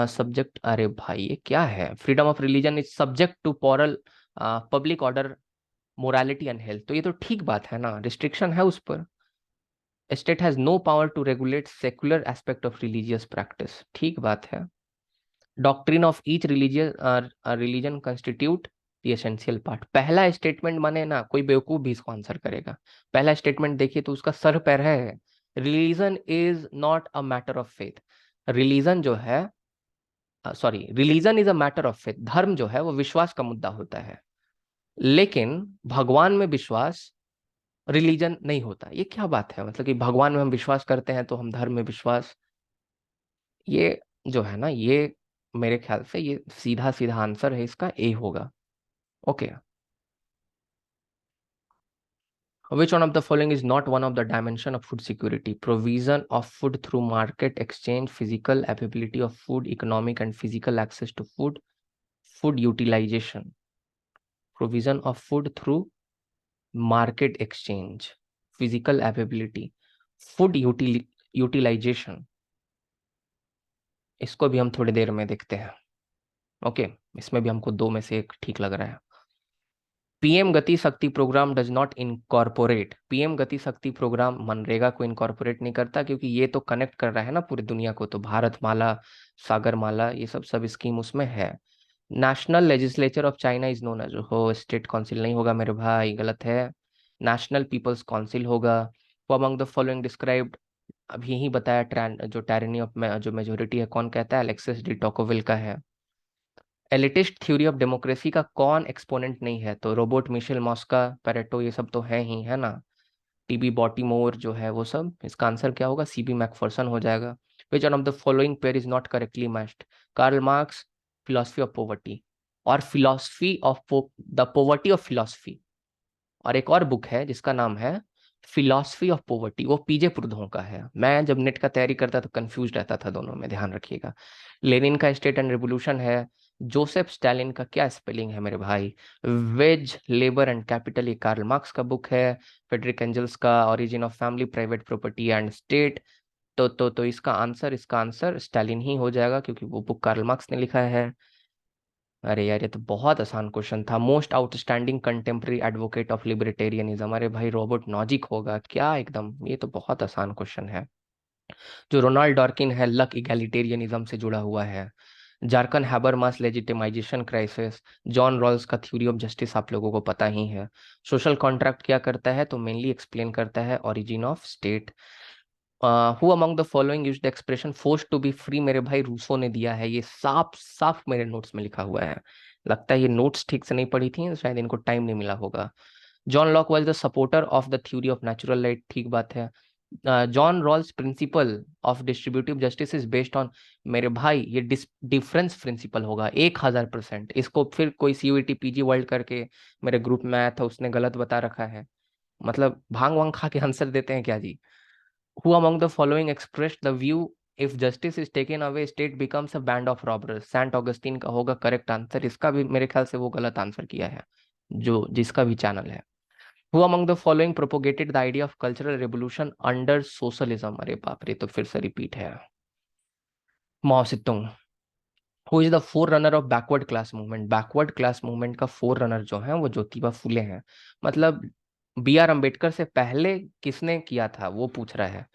Subject, अरे भाई ये क्या है? Freedom of religion is subject to moral public order, morality and health, तो ये तो ठीक बात है ना, रिस्ट्रिक्शन है उस पर। State has no power to regulate secular aspect of religious practice, ठीक बात है। Doctrine of each religion constitute the essential part, पहला स्टेटमेंट माने ना, कोई बेवकूफ भी इसको आंसर करेगा। पहला स्टेटमेंट देखिए तो उसका सर पैर है, religion is not a matter of faith. Religion जो है sorry, religion is a matter of faith, धर्म जो है वो विश्वास का मुद्दा होता है, लेकिन भगवान में विश्वास रिलीजन नहीं होता। ये क्या बात है, मतलब कि भगवान में हम विश्वास करते हैं तो हम धर्म में विश्वास, ये जो है ना, ये मेरे ख्याल से ये सीधा सीधा आंसर है इसका, ए होगा। Okay. Which one of the following is not one of the dimension of food security? Provision of food through market exchange, physical availability of food, economic and physical access to food, food utilization. Provision of food through market exchange, physical availability, food utilization. इसको भी हम थोड़ी देर में देखते हैं। Okay, इसमें भी हमको दो में से एक ठीक लग रहा है। PM Gati Shakti programme does not incorporate, PM Gati Shakti programme MNREGA को इनकॉर्पोरेट नहीं करता, क्योंकि ये तो कनेक्ट कर रहा है ना पूरी दुनिया को, तो भारत माला, सागर माला, ये सब सब स्कीम उसमें है। National legislature of China is known as, हो स्टेट काउंसिल नहीं होगा मेरे भाई, गलत है। नेशनल पीपल्स काउंसिल होगा। वो अमंग द फॉलोइंग डिस्क्राइब्ड, अभी यही बताया, जो टायरनी ऑफ जो मेजोरिटी है कौन कहता है, अलेक्सिस डी टोकोविल का है। एलिटिस्ट थ्योरी ऑफ डेमोक्रेसी का कौन एक्सपोनेंट नहीं है, तो रोबोट, मिशेल मॉस्का, पेरेटो, ये सब तो है ही, है ना। टीबी बॉटीमोर जो है वो सब, इसका आंसर क्या होगा, सीबी मैकफर्सन हो जाएगा। Which one of the following pair is not correctly matched? Karl Marx, philosophy of poverty, और philosophy of the poverty of philosophy, और एक और बुक है जिसका नाम है फिलॉसफी ऑफ पॉवर्टी, वो पीजे प्रूदों का है। मैं जब नेट का तैयारी करता तो कंफ्यूज रहता था दोनों में, ध्यान रखिएगा। लेनिन का स्टेट एंड रिवोल्यूशन है। जोसेफ स्टालिन का क्या स्पेलिंग है मेरे भाई? वेज, लेबर एंड कैपिटल, ये कार्ल मार्क्स का बुक है। फ्रेडरिक एंजल्स का origin of family, private property and state. तो इसका आंसर स्टालिन ही हो जाएगा, क्योंकि वो बुक कार्ल मार्क्स ने लिखा है। अरे यार, ये तो बहुत आसान क्वेश्चन था। Most outstanding contemporary advocate of libertarianism, अरे भाई रॉबर्ट नॉजिक होगा क्या, एकदम, ये तो बहुत आसान क्वेश्चन है। जो रोनाल्ड डॉर्किन है, लक इगैलिटेरियनिज्म से जुड़ा हुआ है। Jurgen Habermas legitimization crisis. John Rawls का थ्योरी ऑफ जस्टिस आप लोगों को पता ही है। सोशल कॉन्ट्रैक्ट क्या करता है, तो मेनली एक्सप्लेन करता है origin of state. Who among the following use the expression force to be free, मेरे भाई रूसो ने दिया है, ये साफ साफ मेरे नोट्स में लिखा हुआ है। लगता है ये नोट्स ठीक से नहीं पढ़ी थी, शायद इनको टाइम नहीं मिला होगा। John Locke was the supporter of the theory of natural light, ठीक बात है। John Rawls principle of distributive justice is based on, मेरे भाई ये डिफरेंस प्रिंसिपल होगा 1000%। इसको फिर कोई सीयूईटी पीजी वर्ल्ड करके मेरे ग्रुप में आया था, उसने गलत बता रखा है। मतलब भांग वांग खा के आंसर देते हैं क्या जी? Who among the following expressed the view if justice is taken away state becomes a band of robbers? Saint Augustine का होगा करेक्ट आंसर। इसका भी मेरे ख्याल से वो गलत आंसर किया है, जो जिसका भी चैनल है। Who among the following propagated the idea of cultural revolution under socialism? अरे बाप रे, तो फिर से रिपीट है। Mao Zedong. Who is the forerunner of backward class movement? Backward class movement का फोर रनर जो है वो ज्योतिबा फुले हैं। मतलब बी आर अम्बेडकर से पहले किसने किया था वो पूछ रहा है।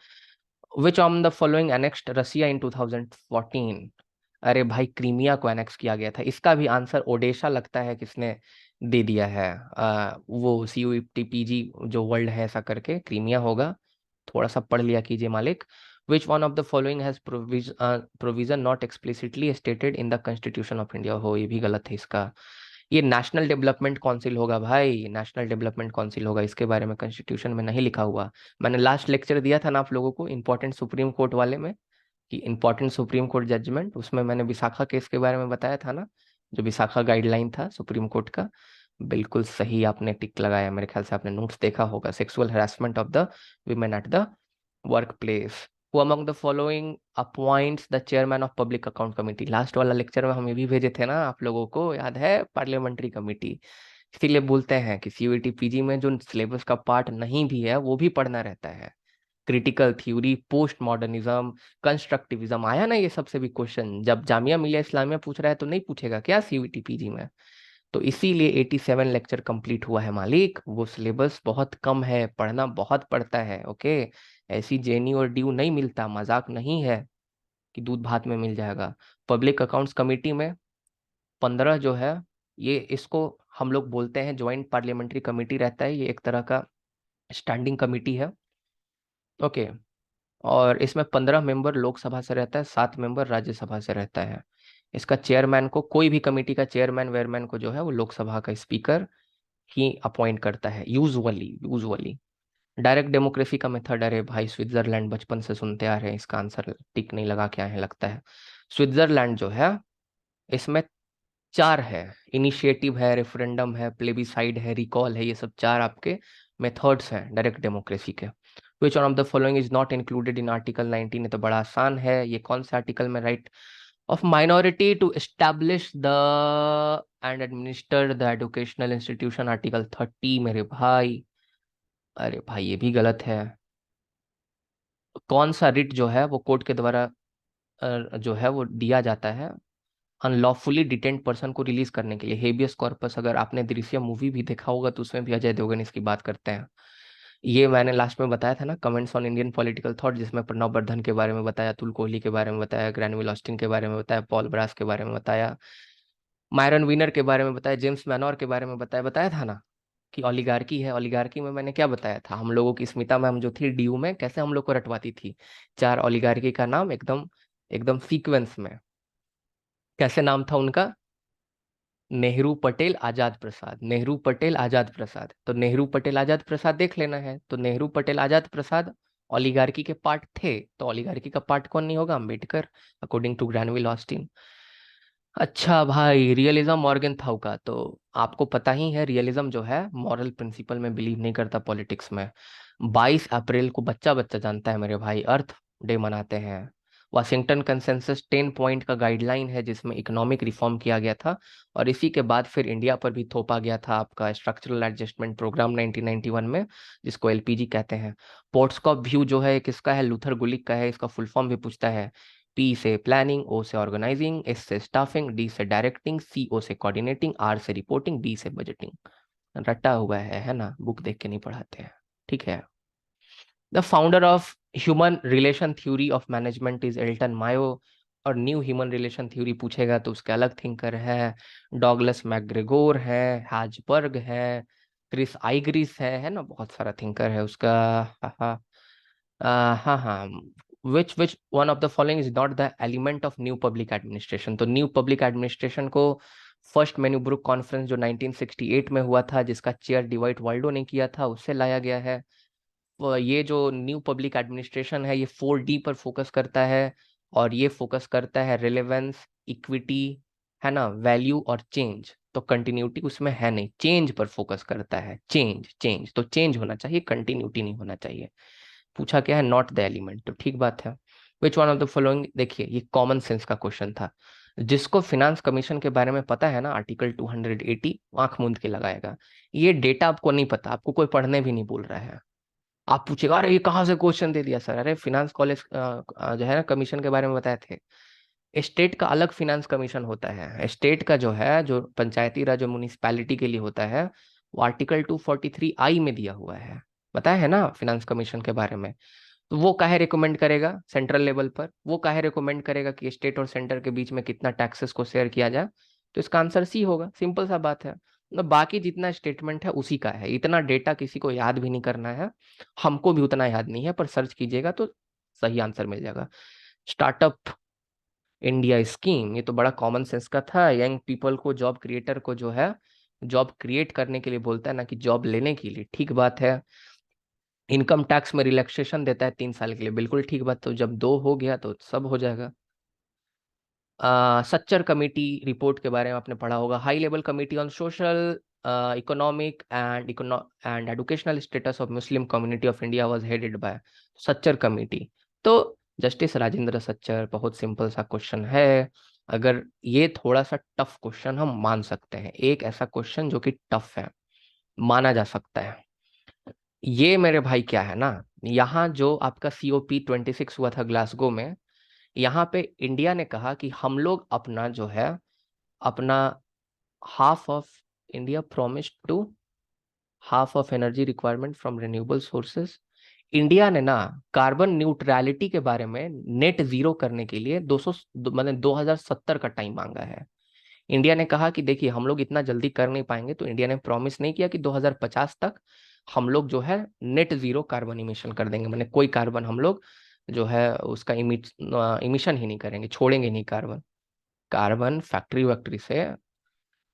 Which on the following annexed Russia in 2014? अरे भाई, क्रीमिया को एनेक्स किया गया था। इसका भी आंसर ओडेशा लगता है किसने दे दिया है, वो CUTPG जो वर्ल्ड है ऐसा करके, क्रीमिया होगा। थोड़ा सा पढ़ लिया कीजिए मालिक। विच one of the following has provision not explicitly stated in the constitution of India? हो, ये भी गलत है इसका। ये नेशनल डेवलपमेंट काउंसिल होगा भाई, नेशनल डेवलपमेंट काउंसिल होगा, इसके बारे में कॉन्स्टिट्यूशन में नहीं लिखा हुआ। मैंने लास्ट लेक्चर दिया था ना आप लोगों को इंपॉर्टेंट सुप्रीम कोर्ट वाले में, कि इंपॉर्टेंट सुप्रीम कोर्ट जजमेंट, उसमें मैंने विशाखा केस के बारे में बताया था ना, जो विशाखा गाइडलाइन था सुप्रीम कोर्ट का। बिल्कुल सही आपने टिक लगाया, मेरे ख्याल से आपने नोट्स देखा होगा। Sexual harassment of the women at the workplace. Who among the following appoints the chairman of public account committee? Last वाला लेक्चर में हम ये भी भेजे थे ना आप लोगों को, याद है? Parliamentary committee. इसीलिए बोलते हैं कि सीयूईटी पीजी में जो सिलेबस का पार्ट नहीं भी है वो भी पढ़ना रहता है। Critical theory, post modernism, constructivism, आया ना ये सबसे भी क्वेश्चन। जब जामिया मिलिया इस्लामिया पूछ रहा है तो नहीं पूछेगा क्या सीयूईटी पीजी में? तो इसीलिए 87 लेक्चर कंप्लीट हुआ है मालिक। वो सिलेबस बहुत कम है, पढ़ना बहुत पड़ता है। ओके, ऐसी जेनी और ड्यू नहीं मिलता, मजाक नहीं है कि दूध भात में मिल जाएगा। पब्लिक अकाउंट्स कमेटी में 15 जो है, ये इसको हम लोग बोलते हैं ज्वाइंट पार्लियामेंट्री कमेटी रहता है, ये एक तरह का स्टैंडिंग कमेटी है। ओके, और इसमें 15 मेंबर लोकसभा से रहता है, 7 मेंबर राज्यसभा से रहता है। इसका चेयरमैन को, कोई भी कमेटी का चेयरमैन वेयरमैन को जो है वो लोकसभा का स्पीकर ही अपॉइंट करता है यूजुअली। यूजुअली डायरेक्ट डेमोक्रेसी का मेथड, अरे भाई स्विट्जरलैंड बचपन से सुनते आ रहे हैं, इसका आंसर टिक नहीं लगा क्या है लगता है। स्विट्जरलैंड जो है इसमें चार है, इनिशिएटिव है, रेफरेंडम है, प्लेबिसाइड है, रिकॉल है, ये सब चार आपके मेथड्स हैं डायरेक्ट डेमोक्रेसी के। विच one of the following is not included in article 19? ये तो बड़ा आसान है, ये कौन से आर्टिकल में? Right of minority to establish the and administer the educational institution, article 30 मेरे भाई। अरे भाई ये भी गलत है। कौन सा रिट जो है वो कोर्ट के द्वारा जो है वो दिया जाता है अनलॉफुली डिटेन्ड पर्सन को रिलीज करने के लिए? Habeas corpus. अगर आपने दृश्यम मूवी भी देखा होगा तो उसमें भी अजय देवगन इसकी बात करते हैं। ये मैंने लास्ट में बताया था ना, comments on Indian political thought, जिसमें प्रणब बर्धन के बारे में बताया, अतुल कोहली के बारे में बताया, ग्रैनविल ऑस्टिन के बारे में बताया, पॉल ब्रास के बारे में बताया, मायरन विनर के बारे में बताया, जेम्स मैनोर के बारे में बताया, बताया था ना कि ओलिगार्की है। ओलिगार्की में मैंने क्या बताया था, हम लोगों की स्मिता मैम जो थी डीयू में, कैसे हम लोग को रटवाती थी चार ओलिगार्की का नाम एकदम एकदम सीक्वेंस में। कैसे नाम था उनका? नेहरू पटेल आजाद प्रसाद, नेहरू पटेल आजाद प्रसाद। तो नेहरू पटेल आजाद प्रसाद देख लेना है, तो नेहरू पटेल आजाद प्रसाद ओलिगार्की के पार्ट थे, तो ओलिगार्की का पार्ट कौन नहीं होगा? Ambedkar, according to Granville Austin. अच्छा भाई, रियलिज्म मॉर्गन थाउ का तो आपको पता ही है, रियलिज्म जो है मॉरल प्रिंसिपल में बिलीव नहीं करता पॉलिटिक्स में। 22 अप्रैल को बच्चा बच्चा जानता है मेरे भाई, अर्थ डे मनाते हैं। वाशिंगटन कंसेंसस 10 पॉइंट का गाइडलाइन है जिसमें इकोनॉमिक रिफॉर्म किया गया था, और इसी के बाद फिर इंडिया पर भी थोपा गया था आपका स्ट्रक्चरल एडजस्टमेंट प्रोग्राम 1991 में, जिसको एलपीजी कहते हैं। पोर्ट्सकॉप व्यू जो है किसका है? लूथर गुलिक का है। इसका फुल फॉर्म भी पूछता है। पी से प्लानिंग, ओ से ऑर्गेनाइजिंग, एस से स्टाफिंग, डी से डायरेक्टिंग, सी ओ से कोऑर्डिनेटिंग, आर से रिपोर्टिंग, बी से बजटिंग। रटा हुआ है ना, बुक देख के नहीं पढ़ाते हैं। ठीक है। The founder of human relation theory of management is Elton Mayo. और न्यू ह्यूमन रिलेशन थ्योरी पूछेगा तो उसके अलग थिंकर है, डॉगलस मैकग्रेगोर है, हैजबर्ग है, क्रिस आइगरिस है ना, बहुत सारा थिंकर है उसका। हाँ हाँ। हाँ हाँ। विच one of the following is not the element of new public administration? तो न्यू पब्लिक एडमिनिस्ट्रेशन को फर्स्ट मेन्यू कॉन्फ्रेंस जो 1968 में हुआ था, जिसका चेयर डिवाइड वाल्डो ने किया था, उससे लाया गया है। ये जो न्यू पब्लिक एडमिनिस्ट्रेशन है ये 4D पर फोकस करता है, और ये फोकस करता है रिलेवेंस, इक्विटी, है ना, वैल्यू और चेंज। तो कंटिन्यूटी उसमें है नहीं, चेंज पर फोकस करता है। चेंज चेंज तो चेंज होना चाहिए, कंटिन्यूटी नहीं होना चाहिए। पूछा क्या है? नॉट द एलिमेंट, तो ठीक बात है। विच वन ऑफ द फॉलोइंग, देखिए ये कॉमन सेंस का क्वेश्चन था। जिसको फिनांस कमीशन के बारे में पता है ना, आर्टिकल 280, आंख मूंद के लगाएगा। ये डेटा आपको नहीं पता, आपको कोई पढ़ने भी नहीं बोल रहा है। आप पूछेगा अरे ये कहाँ से क्वेश्चन दे दिया सर? अरे फिनांस कॉलेज जो है ना, कमीशन के बारे में बताए थे। स्टेट का अलग फिनांस कमीशन होता है। स्टेट का जो है, जो पंचायती राज जो म्यूनिसिपैलिटी के लिए होता है, वो आर्टिकल 243I में दिया हुआ है। बताया है ना फिनांस कमीशन के बारे में। तो वो काहे रिकमेंड करेगा सेंट्रल लेवल पर, वो काहे रिकमेंड करेगा कि स्टेट और सेंटर के बीच में कितना टैक्सेस को शेयर किया जाए? तो इसका आंसर सी होगा, सिंपल सा बात है। मतलब बाकी जितना स्टेटमेंट है उसी का है, इतना डेटा किसी को याद भी नहीं करना है, हमको भी उतना याद नहीं है, पर सर्च कीजिएगा तो सही आंसर मिल जाएगा। स्टार्टअप इंडिया स्कीम, ये तो बड़ा कॉमन सेंस का था। यंग पीपल को, जॉब क्रिएटर को जो है जॉब क्रिएट करने के लिए बोलता है, ना कि जॉब लेने के लिए। ठीक बात है। इनकम टैक्स में रिलैक्सेशन देता है 3 साल के लिए, बिल्कुल ठीक बात। तो जब दो हो गया तो सब हो जाएगा। सच्चर कमेटी रिपोर्ट के बारे में आपने पढ़ा होगा। High level committee on social, economic and educational status of Muslim community of India was headed by Sachar committee. तो जस्टिस राजेंद्र सच्चर। बहुत सिंपल सा क्वेश्चन है। अगर ये थोड़ा सा टफ क्वेश्चन हम मान सकते हैं, एक ऐसा क्वेश्चन जो कि टफ है, माना जा सकता है। ये मेरे भाई क्या है ना, यहाँ जो आपका COP26 हुआ था ग्लासगो में, यहाँ पे इंडिया ने कहा कि हम लोग अपना जो है, अपना half of India promise to half of energy requirement from renewable sources. India ने ना कार्बन न्यूट्रलिटी के बारे में, नेट जीरो करने के लिए 200 मतलब 2070 का टाइम मांगा है। इंडिया ने कहा कि देखिए हम लोग इतना जल्दी कर नहीं पाएंगे, तो इंडिया ने प्रॉमिस नहीं किया कि 2050 तक हम लोग जो है नेट जीरो कार्बन इमिशन कर देंगे, मैंने कोई कार्बन हम लोग जो है उसका इमिशन ही नहीं करेंगे, छोड़ेंगे नहीं कार्बन। कार्बन फैक्ट्री वैक्ट्री से,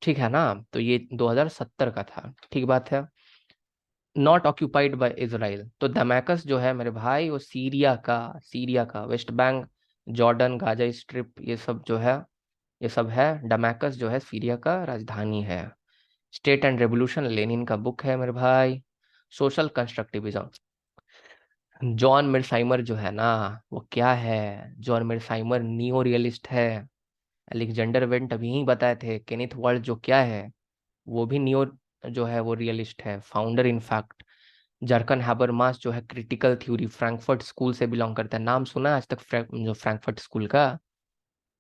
ठीक है ना। तो ये 2070 का था, ठीक बात है। नॉट ऑक्यूपाइड बाय इजराइल, तो दमैकस जो है मेरे भाई वो सीरिया का West Bank, Jordan, Gaza strip, ये सब जो है, ये सब है। डमैकस जो है सीरिया का राजधानी है। स्टेट एंड रेवोल्यूशन लेनिन का बुक है मेरे भाई। सोशल कंस्ट्रक्टिविज्म, जॉन मिरसाइमर जो है ना, वो क्या है? जॉन मिरसाइमर नियो रियलिस्ट है। अलेक्जेंडर वेंट अभी ही बताए थे। केनिथ वर्ल्ड जो क्या है, वो भी नियो जो है वो रियलिस्ट है, फाउंडर इनफैक्ट। जर्कन हैबरमास जो है क्रिटिकल थ्योरी, फ्रैंकफर्ट स्कूल से बिलोंग करता है। नाम सुना है आज तक जो फ्रैंकफर्ट स्कूल का,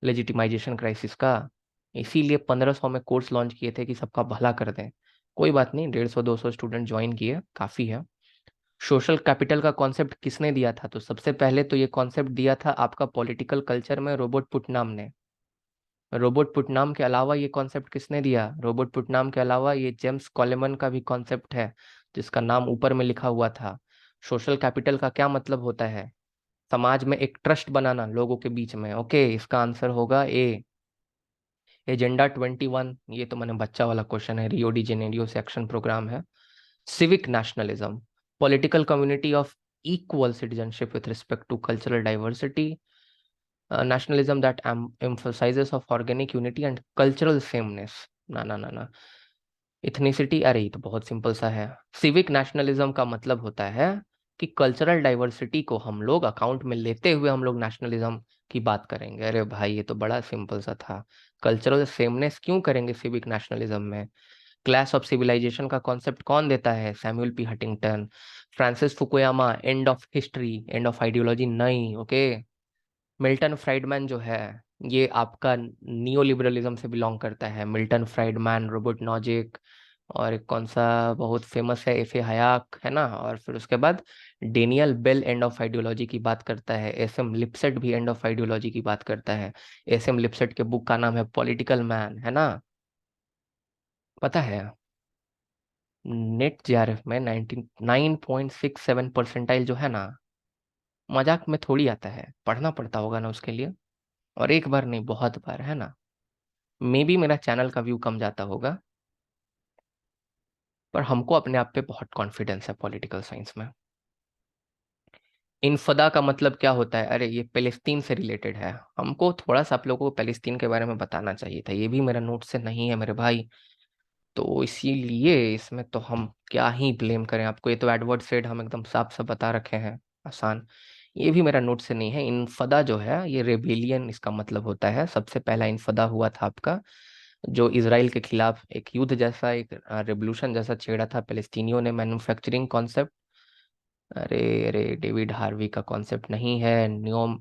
लेजिटिमाइजेशन क्राइसिस का? इसीलिए 1500 में कोर्स लॉन्च किए थे कि सबका भला कर दें। कोई बात नहीं, 150-200 स्टूडेंट ज्वाइन किए, काफ़ी है। सोशल कैपिटल का कॉन्सेप्ट किसने दिया था? तो सबसे पहले तो ये कॉन्सेप्ट दिया था आपका पॉलिटिकल कल्चर में रोबर्ट पुटनाम ने। रोबर्ट पुटनाम के अलावा ये कॉन्सेप्ट किसने दिया? रोबर्ट पुटनाम के अलावा ये जेम्स कॉलेमन का भी कॉन्सेप्ट है, जिसका नाम ऊपर में लिखा हुआ था। सोशल कैपिटल का क्या मतलब होता है? समाज में एक ट्रस्ट बनाना लोगों के बीच में। ओके, इसका आंसर होगा ए। एजेंडा 21, ये तो मैंने बच्चा वाला क्वेश्चन है, रियो डी जेनेरियो से एक्शन प्रोग्राम है। Civic nationalism, political community of equal citizenship with respect to cultural diversity, nationalism that emphasizes of organic unity and cultural sameness। ना ना ना ना, इथनिसिटी, अरे ये तो बहुत सिंपल सा है। सिविक नेशनलिज्म का मतलब होता है कि कल्चरल डाइवर्सिटी को हम लोग अकाउंट में लेते हुए हम लोग नेशनलिज्म की बात करेंगे। अरे भाई ये तो बड़ा सिंपल सा था। कल्चरल सेमनेस क्यों करेंगे सिविक नेशनलिज्म में? क्लास ऑफ सिविलाइजेशन का कॉन्सेप्ट कौन देता है? Samuel P Huntington. Francis Fukuyama, end of history, and of ideology नहीं, ओके। मिल्टन फ्राइडमैन जो है, ये आपका नियो लिबरलिज्म से बिलोंग करता है। मिल्टन फ्राइडमैन, रोबर्ट नॉजिक, और एक कौन सा बहुत फेमस है, एफ ए हयाक, है ना। और फिर उसके बाद Daniel Bell end of ideology की बात करता है। एस एम लिपसेट भी एंड ऑफ आइडियोलॉजी की बात करता है। एस एम लिपसेट के बुक का नाम है पॉलिटिकल मैन, है ना, पता है। नेट जेआरएफ में 99.67 परसेंटाइल जो है ना, मजाक में थोड़ी आता है, पढ़ना पड़ता होगा ना उसके लिए। और एक बार नहीं, बहुत बार, है ना। मे बी मेरा चैनल का व्यू कम जाता होगा, पर हमको अपने आप पे बहुत कॉन्फिडेंस है पॉलिटिकल साइंस में। इनफदा का मतलब क्या होता है? अरे ये फिलिस्तीन से रिलेटेड है। हमको थोड़ा सा आप लोगों को फिलिस्तीन के बारे में बताना चाहिए था, ये भी मेरा नोट से नहीं है मेरे भाई। तो इसीलिए इसमें तो हम क्या ही ब्लेम करें आपको, ये तो एडवर्ड सेड हम एकदम साफ साफ बता रखे हैं, आसान। ये भी मेरा नोट से नहीं है। इनफदा जो है ये रेबेलियन इसका मतलब होता है। सबसे पहला इनफदा हुआ था आपका जो इसराइल के खिलाफ एक युद्ध जैसा, एक रेवोल्यूशन जैसा छेड़ा था फिलिस्तीनियों ने। मैन्युफैक्चरिंग कॉन्सेप्ट, अरे अरे डेविड हार्वी का कॉन्सेप्ट नहीं है, न्योम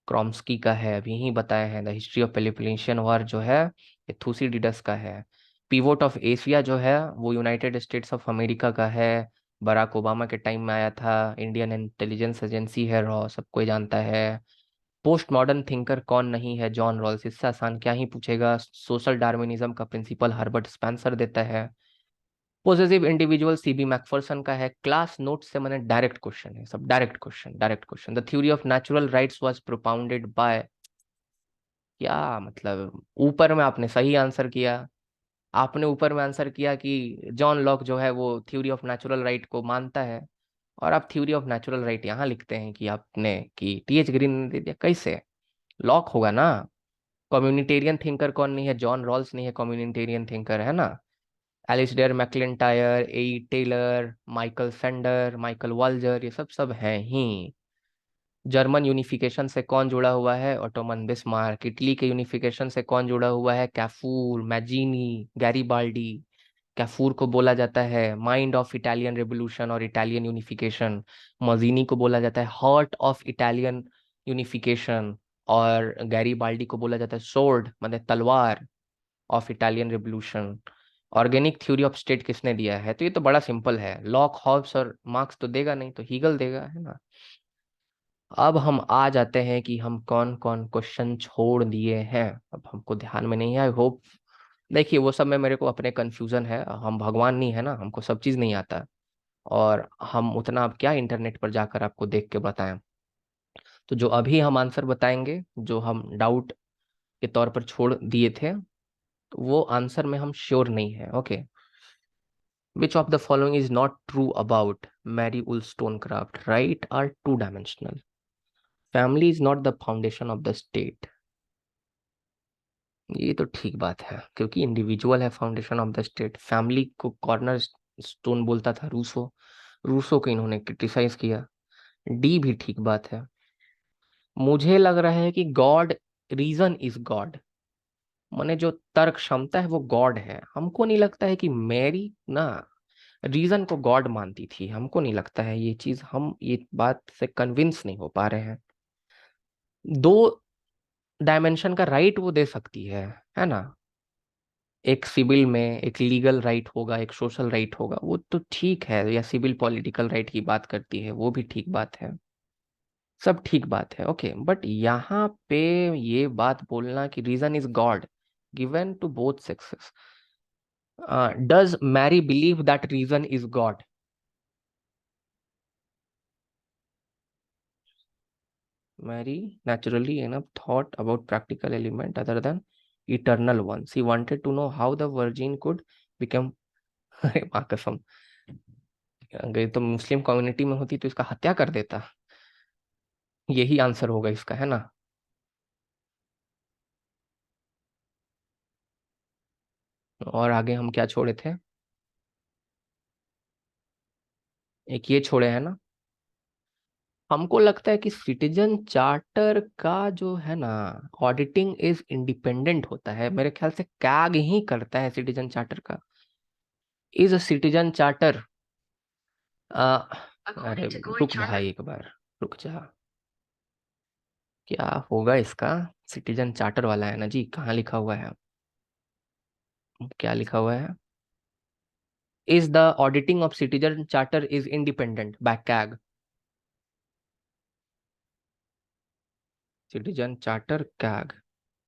क्रॉम्स्की का है, अभी ही बताए हैं। The history of Peloponnesian war जो है ये थूसीडिडस का है। पीवोट ऑफ एशिया जो है वो यूनाइटेड स्टेट्स ऑफ अमेरिका का है। बराक ओबामा के टाइम में आया था। इंडियन इंटेलिजेंस एजेंसी है रॉ, सबको जानता है। पोस्ट मॉडर्न थिंकर कौन नहीं है? John Rawls. इससे आसान क्या ही पूछेगा। सोशल डार्विनिज्म का प्रिंसिपल हर्बर्ट स्पेंसर देता है। पोजेसिव इंडिविजुअल सीबी मैकफरसन का है। क्लास नोट से मैंने डायरेक्ट क्वेश्चन है सब, direct question, direct question. The theory of natural rights was propounded bye, क्या मतलब? ऊपर में आपने सही आंसर किया। आपने ऊपर में आंसर किया कि जॉन लॉक जो है वो थ्योरी ऑफ नेचुरल राइट को मानता है, और आप थ्योरी ऑफ नेचुरल राइट यहाँ लिखते हैं कि आपने कि टीएच ग्रीन ने दे दिया। कैसे लॉक होगा ना? कम्युनिटेरियन थिंकर कौन नहीं है? जॉन रॉल्स नहीं है कम्युनिटेरियन थिंकर, है ना। एलिस्डेयर मैकलिंटायर, ए टेलर, माइकल सेंडर, माइकल वाल्जर, ये सब सब हैं ही। जर्मन यूनिफिकेशन से कौन जुड़ा हुआ है? Ottoman Bismarck. इटली के यूनिफिकेशन से कौन जुड़ा हुआ है? कैफूर, मैजीनी, गैरीबाल्डी। कैफूर को बोला जाता है माइंड ऑफ इटालियन रेवोल्यूशन और इटालियन यूनिफिकेशन। मजीनी को बोला जाता है हार्ट ऑफ इटालियन यूनिफिकेशन। और गैरीबाल्डी को बोला जाता है सोर्ड, मतलब तलवार, of Italian revolution. Organic theory of state किसने दिया है? तो ये तो बड़ा सिंपल है, लॉक, हॉब्स और मार्क्स तो देगा नहीं, तो हीगल देगा, है ना। अब हम आ जाते हैं कि हम कौन कौन क्वेश्चन छोड़ दिए हैं। अब हमको ध्यान में नहीं है, आई होप। देखिए वो सब में मेरे को अपने कंफ्यूजन है, हम भगवान नहीं है ना, हमको सब चीज़ नहीं आता। और हम उतना अब क्या इंटरनेट पर जाकर आपको देख के बताएं। तो जो अभी हम आंसर बताएंगे, जो हम डाउट के तौर पर छोड़ दिए थे, तो वो आंसर में हम श्योर नहीं है। Okay, which of the following is not true about Mary wollstonecraft? Right are two dimensional, family is not the foundation of the state. ये तो ठीक बात है, क्योंकि इंडिविजुअल है foundation of the state. Family को कॉर्नर स्टोन बोलता था रूसो, रूसो को इन्होंने क्रिटिसाइज किया। डी भी ठीक बात है। मुझे लग रहा है कि गॉड, रीजन इज गॉड, माने जो तर्क क्षमता है वो गॉड है। हमको नहीं लगता है कि मैरी ना रीजन को गॉड मानती थी। हमको नहीं लगता है ये चीज, हम ये बात से कन्विंस नहीं हो पा रहे हैं। दो डायमेंशन का राइट वो दे सकती है ना। एक सिविल में एक लीगल राइट होगा, एक सोशल राइट होगा, वो तो ठीक है, या सिविल पॉलिटिकल राइट की बात करती है, वो भी ठीक बात है। सब ठीक बात है, ओके। बट यहाँ पे ये बात बोलना कि reason is God given to both sexes, does Mary believe that reason is God? Mary naturally enough thought about practical element other than eternal one. She wanted to know how the virgin could become अरे माँ कसम, अगर तो Muslim community में होती तो इसका हत्या कर देता। यही आंसर होगा इसका, है ना। और आगे हम क्या छोड़े थे? एक ये छोड़े हैं ना। हमको लगता है कि सिटीजन चार्टर का जो है ना, ऑडिटिंग इज इंडिपेंडेंट होता है। मेरे ख्याल से कैग ही करता है सिटीजन चार्टर का। इज सिटीजन चार्टर, अरे रुक भाई एक बार, रुक जा। क्या होगा इसका? सिटीजन चार्टर वाला है ना जी, कहाँ लिखा हुआ है? क्या लिखा हुआ है? Is the auditing of citizen charter is independent by CAG. Citizen charter CAG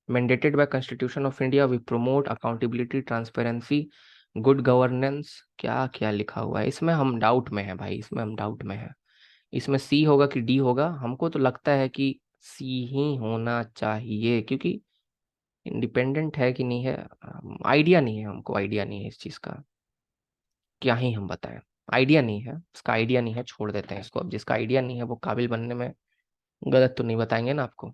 mandated by Constitution of India, we promote accountability, transparency, good governance। क्या क्या लिखा हुआ है इसमें? हम डाउट में है भाई, इसमें हम डाउट में है। इसमें सी होगा कि डी होगा? हमको तो लगता है कि सी ही होना चाहिए, क्योंकि इंडिपेंडेंट है कि नहीं है, आइडिया नहीं है, हमको आइडिया नहीं है इस चीज का। क्या ही हम बताएं, आइडिया नहीं है इसका, आइडिया नहीं है, छोड़ देते हैं इसको। अब जिसका आइडिया नहीं है वो काबिल बनने में गलत तो नहीं बताएंगे ना आपको।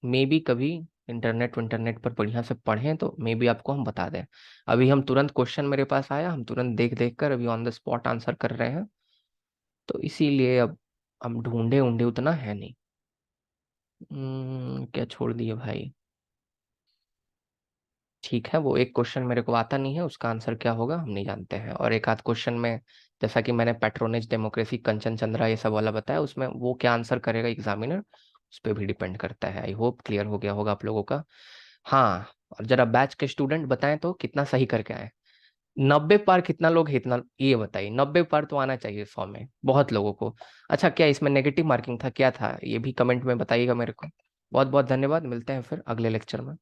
मे बी कभी इंटरनेट पर बढ़िया से पढ़ें तो मे बी आपको हम बता दें। अभी हम तुरंत, क्वेश्चन मेरे पास आया, हम तुरंत देख देख कर अभी ऑन द स्पॉट आंसर कर रहे हैं, तो इसीलिए अब हम ढूंढे ऊंढे उतना है नहीं। क्या छोड़ दिए भाई? ठीक है, वो एक क्वेश्चन मेरे को आता नहीं है, उसका आंसर क्या होगा हम नहीं जानते हैं। और एक आध क्वेश्चन में, जैसा कि मैंने पेट्रोनेज डेमोक्रेसी कंचन चंद्रा ये सब वाला बताया, उसमें वो क्या आंसर करेगा एग्जामिनर, उस पर भी डिपेंड करता है। आई होप क्लियर हो गया होगा आप लोगों का। हाँ, और जरा बैच के स्टूडेंट बताएं तो कितना सही करके आए। 90 पार कितना लोग है, इतना ये बताइए। 90 पार तो आना चाहिए 100 में, बहुत लोगों को। अच्छा, क्या इसमें नेगेटिव मार्किंग था, क्या था, ये भी कमेंट में बताइएगा मेरे को। बहुत बहुत धन्यवाद, मिलते हैं फिर अगले लेक्चर में।